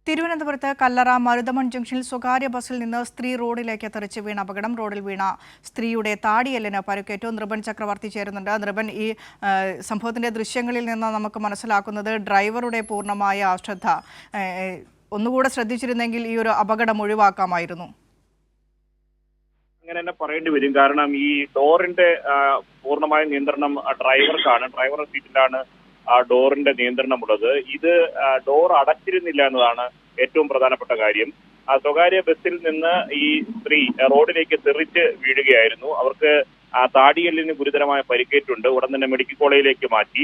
തിരുവനന്തപുരത്ത് കല്ലറ മരുതമൺ ജംഗ്ഷനിൽ സ്വകാര്യ ബസ്സിൽ നിന്ന് സ്ത്രീ റോഡിലേക്ക് തെറിച്ച് വീണ അപകടം. റോഡിൽ വീണ സ്ത്രീയുടെ താടിയെല്ലിന് പരുക്കേറ്റു. നൃപൻ ചക്രവർത്തി ചേരുന്നുണ്ട്. നൃപൻ, ഈ സംഭവത്തിന്റെ ദൃശ്യങ്ങളിൽ നിന്ന് നമുക്ക് മനസ്സിലാക്കുന്നത് ഡ്രൈവറുടെ പൂർണ്ണമായ അശ്രദ്ധ. ഒന്നുകൂടെ ശ്രദ്ധിച്ചിരുന്നെങ്കിൽ ഈ ഒരു അപകടം ഒഴിവാക്കാമായിരുന്നു. അങ്ങനെ തന്നെ പറയേണ്ടി വരും. കാരണം ഈ ഡോറിന്റെ പൂർണ്ണമായ നിയന്ത്രണം ഡ്രൈവർക്കാണ്. ഡ്രൈവർ സീറ്റിലാണ് ഡോറിന്റെ നിയന്ത്രണമുള്ളത്. ഇത് ഡോർ അടച്ചിരുന്നില്ല എന്നതാണ് ഏറ്റവും പ്രധാനപ്പെട്ട കാര്യം. സ്വകാര്യ ബസ്സിൽ നിന്ന് ഈ സ്ത്രീ റോഡിലേക്ക് തെറിച്ച് വീഴുകയായിരുന്നു. അവർക്ക് താടിയെല്ലിന് ഗുരുതരമായ പരിക്കേറ്റുണ്ട്. ഉടൻ തന്നെ മെഡിക്കൽ കോളേജിലേക്ക് മാറ്റി.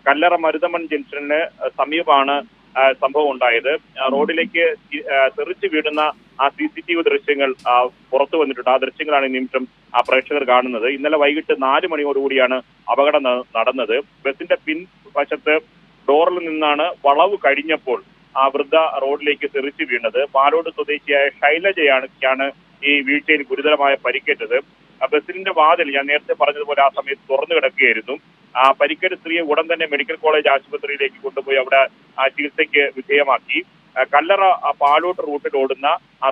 കല്ലറ മരുതമൺ ജംഗ്ഷന് സമീപമാണ് സംഭവം ഉണ്ടായത്. റോഡിലേക്ക് തെറിച്ച് വീഴുന്ന ആ CCTV ദൃശ്യങ്ങൾ പുറത്തു വന്നിട്ടുണ്ട്. ആ ദൃശ്യങ്ങളാണ് ഈ നിമിഷം പ്രേക്ഷകർ കാണുന്നത്. ഇന്നലെ വൈകിട്ട് 4 മണിയോടുകൂടിയാണ് അപകടം നടന്നത്. ബസിന്റെ പിൻവശത്ത് ഡോറിൽ നിന്നാണ് വളവ് കഴിഞ്ഞപ്പോൾ ആ വൃദ്ധ റോഡിലേക്ക് തെറിച്ച് വീണത്. പാലോട് സ്വദേശിയായ ശൈലജയാണ് ഈ വീഴ്ചയിൽ ഗുരുതരമായ പരിക്കേറ്റത്. ബസിന്റെ വാതിൽ ഞാൻ നേരത്തെ പറഞ്ഞതുപോലെ ആ സമയത്ത് തുറന്നു കിടക്കുകയായിരുന്നു. പരിക്കേറ്റ സ്ത്രീയെ ഉടൻ തന്നെ മെഡിക്കൽ കോളേജ് ആശുപത്രിയിലേക്ക് കൊണ്ടുപോയി അവിടെ ചികിത്സയ്ക്ക് വിധേയമാക്കി. കല്ലറ പാലോട്ട് റൂട്ടിൽ ഓടുന്ന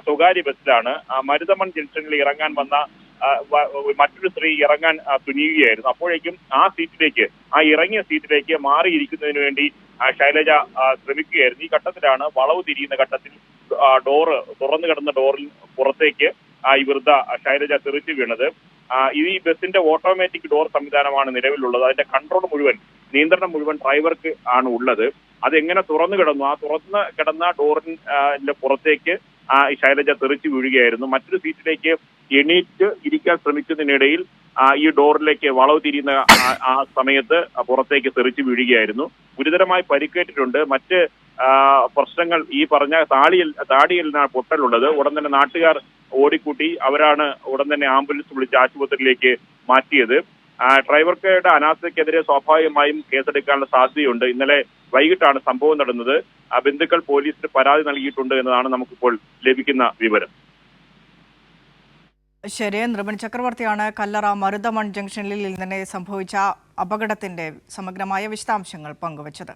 സ്വകാര്യ ബസ്സിലാണ് മരുതമൺ ജംഗ്ഷനിൽ ഇറങ്ങാൻ വന്ന മറ്റൊരു സ്ത്രീ ഇറങ്ങാൻ തുനിയുകയായിരുന്നു. അപ്പോഴേക്കും ആ ഇറങ്ങിയ സീറ്റിലേക്ക് മാറിയിരിക്കുന്നതിന് വേണ്ടി ശൈലജ ശ്രമിക്കുകയായിരുന്നു. ഈ ഘട്ടത്തിലാണ് വളവ് തിരിയുന്ന ഘട്ടത്തിൽ തുറന്നു കിടന്ന ഡോറിൽ പുറത്തേക്ക് ഈ വൃദ്ധ ശൈലജ തെറിച്ചു വീണത്. ഈ ബസിന്റെ ഓട്ടോമാറ്റിക് ഡോർ സംവിധാനമാണ് നിലവിലുള്ളത്. അതിന്റെ നിയന്ത്രണം മുഴുവൻ ഡ്രൈവർക്ക് ആണ് ഉള്ളത്. അതെങ്ങനെ തുറന്നു കിടന്നു? ആ തുറന്നു കിടന്ന ഡോറിന്റെ പുറത്തേക്ക് ശൈലജ തെറിച്ചു വീഴുകയായിരുന്നു. മറ്റൊരു സീറ്റിലേക്ക് എണീറ്റ് ഇരിക്കാൻ ശ്രമിക്കുന്നതിനിടയിൽ ഈ ഡോറിലേക്ക് വളവ് തിരിയുന്ന ആ സമയത്ത് പുറത്തേക്ക് തെറിച്ചു വീഴുകയായിരുന്നു. ഗുരുതരമായി പരിക്കേറ്റിട്ടുണ്ട്. മറ്റ് പ്രശ്നങ്ങൾ ഈ പറഞ്ഞ താടിയെല്ലിനാണ് പൊട്ടലുള്ളത്. ഉടൻ തന്നെ നാട്ടുകാർ ഓടിക്കൂട്ടി അവരാണ് ഉടൻ തന്നെ ആംബുലൻസ് വിളിച്ച് ആശുപത്രിയിലേക്ക് മാറ്റിയത്. ഡ്രൈവർക്ക് അനാസ്ഥയ്ക്കെതിരെ സ്വാഭാവികമായും കേസെടുക്കാനുള്ള സാധ്യതയുണ്ട്. ഇന്നലെ വൈകിട്ടാണ് സംഭവം നടന്നത്. ബന്ധുക്കൾ പോലീസിന് പരാതി നൽകിയിട്ടുണ്ട് എന്നതാണ് നമുക്കിപ്പോൾ ലഭിക്കുന്ന വിവരം. ശരി, നൃപൻ ചക്രവർത്തിയാണ് കല്ലറ മരുതമൺ ജംഗ്ഷനിൽ ഇന്നലെ സംഭവിച്ച അപകടത്തിന്റെ സമഗ്രമായ വിശദാംശങ്ങൾ പങ്കുവച്ചത്.